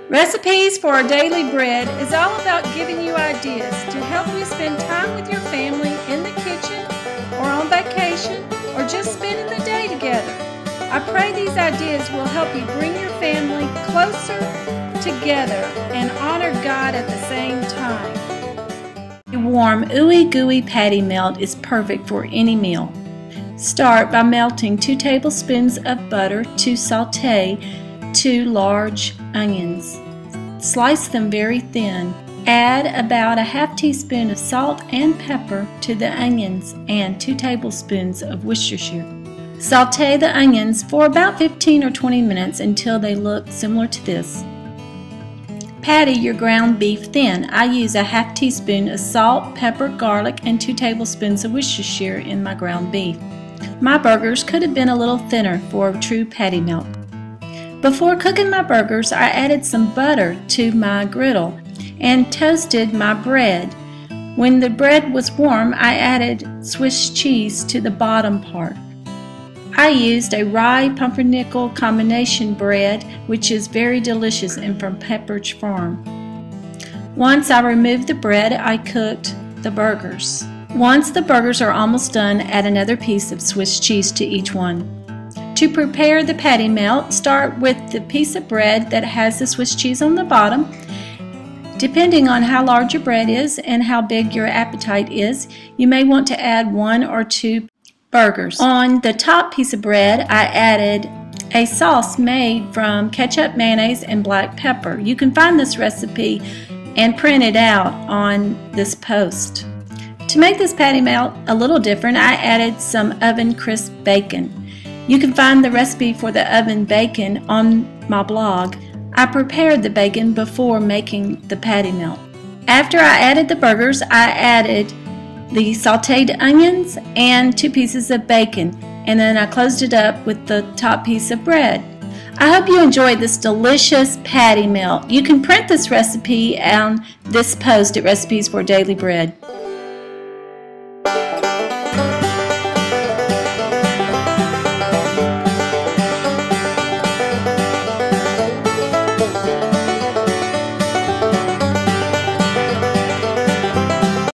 Recipes for Our Daily Bread is all about giving you ideas to help you spend time with your family in the kitchen or on vacation or just spending the day together. I pray these ideas will help you bring your family closer together and honor God at the same time. A warm, ooey gooey patty melt is perfect for any meal. Start by melting 2 tablespoons of butter to saute 2 large onions. Slice them very thin. Add about a half teaspoon of salt and pepper to the onions and 2 tablespoons of Worcestershire. Saute the onions for about 15 or 20 minutes until they look similar to this. Patty your ground beef thin. I use a half teaspoon of salt, pepper, garlic, and 2 tablespoons of Worcestershire in my ground beef. My burgers could have been a little thinner for a true patty melt. Before cooking my burgers, I added some butter to my griddle and toasted my bread. When the bread was warm, I added Swiss cheese to the bottom part. I used a rye pumpernickel combination bread, which is very delicious and from Pepperidge Farm. Once I removed the bread, I cooked the burgers. Once the burgers are almost done, add another piece of Swiss cheese to each one. To prepare the patty melt, start with the piece of bread that has the Swiss cheese on the bottom. Depending on how large your bread is and how big your appetite is, you may want to add 1 or 2 burgers. On the top piece of bread, I added a sauce made from ketchup, mayonnaise, and black pepper. You can find this recipe and print it out on this post. To make this patty melt a little different, I added some oven crisp bacon. You can find the recipe for the oven bacon on my blog. I prepared the bacon before making the patty melt. After I added the burgers, I added the sauteed onions and 2 pieces of bacon, and then I closed it up with the top piece of bread. I hope you enjoyed this delicious patty melt. You can print this recipe on this post at Recipes for Daily Bread.